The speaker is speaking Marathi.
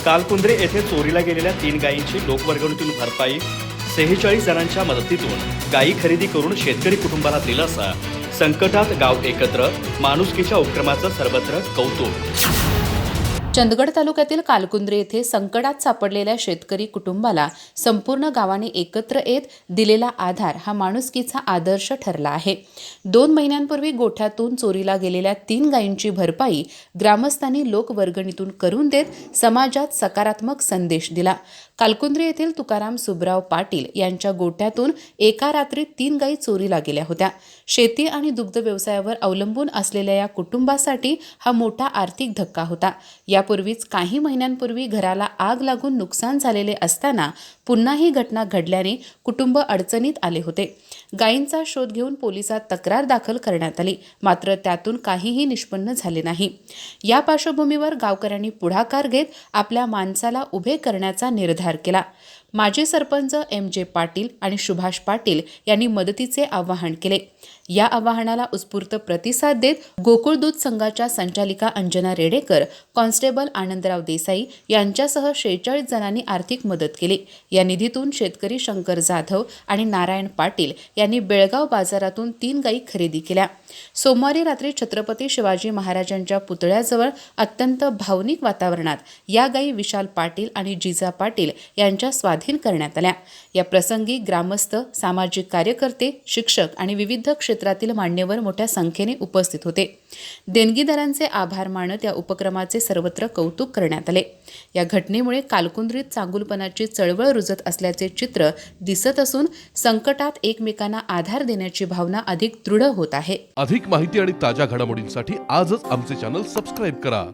कालकुंद्रे येथे चोरीला गेलेल्या 3 गायींची लोकवर्गणीतून भरपाई, 46 जणांच्या मदतीतून गायी खरेदी करून शेतकरी कुटुंबाला दिलासा, संकटात गाव एकत्र, माणुसकीच्या उपक्रमाचं सर्वत्र कौतुक। चंदगड तालुक्यातील कालकुंद्रे येथे संकटात सापडलेल्या शेतकरी कुटुंबाला संपूर्ण गावाने एकत्र येत दिलेला आधार हा माणुसकीचा आदर्श ठरला आहे। 2 महिन्यांपूर्वी गोठ्यातून चोरीला गेलेल्या 3 गायींची भरपाई ग्रामस्थांनी लोकवर्गणीतून करून देत समाजात सकारात्मक संदेश दिला। कालकुंद्रे येथील तुकाराम सुबराव पाटील यांच्या गोठ्यातून एका रात्रीत 3 गायी चोरीला गेल्या होत्या। शेती आणि दुग्ध व्यवसायावर अवलंबून असलेल्या या कुटुंबासाठी हा मोठा आर्थिक धक्का होता। यापूर्वीच काही महिन्यांपूर्वी घराला आग लागून नुकसान झालेले असताना पुन्हा ही घटना घडल्याने कुटुंब अडचणीत आले होते। गायींचा शोध घेऊन पोलिसात तक्रार दाखल करण्यात आली, मात्र त्यातून काहीही निष्पन्न झाले नाही। या पार्श्वभूमीवर गावकऱ्यांनी पुढाकार घेत आपल्या माणसाला उभे करण्याचा निर्धार केला। माजी सरपंच MJ पाटील आणि सुभाष पाटील यांनी मदतीचे आवाहन केले। या आवाहनाला उत्स्फूर्त प्रतिसाद देत गोकुळ दूध संघाच्या संचालिका अंजना रेडेकर, कॉन्स्टेबल आनंदराव देसाई यांच्यासह 46 जणांनी आर्थिक मदत केली। या निधीतून शेतकरी शंकर जाधव आणि नारायण पाटील यांनी बेळगाव बाजारातून 3 गायी खरेदी केल्या। सोमवारी रात्री छत्रपती शिवाजी महाराजांच्या पुतळ्याजवळ अत्यंत भावनिक वातावरणात या गायी विशाल पाटील आणि जिजा पाटील यांच्या स्वाधीन करण्यात आल्या। या प्रसंगी ग्रामस्थ, सामाजिक कार्यकर्ते, शिक्षक आणि विविध क्षेत्रातील मान्यवर मोठ्या संख्येने उपस्थित होते। देणगीदारांचे आभार मानत या उपक्रमाचे सर्वत्र कौतुक करण्यात आले। या घटनेमुळे कालकुंद्रीत चांगुलपणाची चळवळ रुजत असल्याचे चित्र दिसत असून संकटात एकमेकांना आधार देण्याची भावना अधिक दृढ होत आहे। अधिक माहिती आणि ताज्या घडामोडींसाठी आजच आमचे चॅनल सबस्क्राइब करा।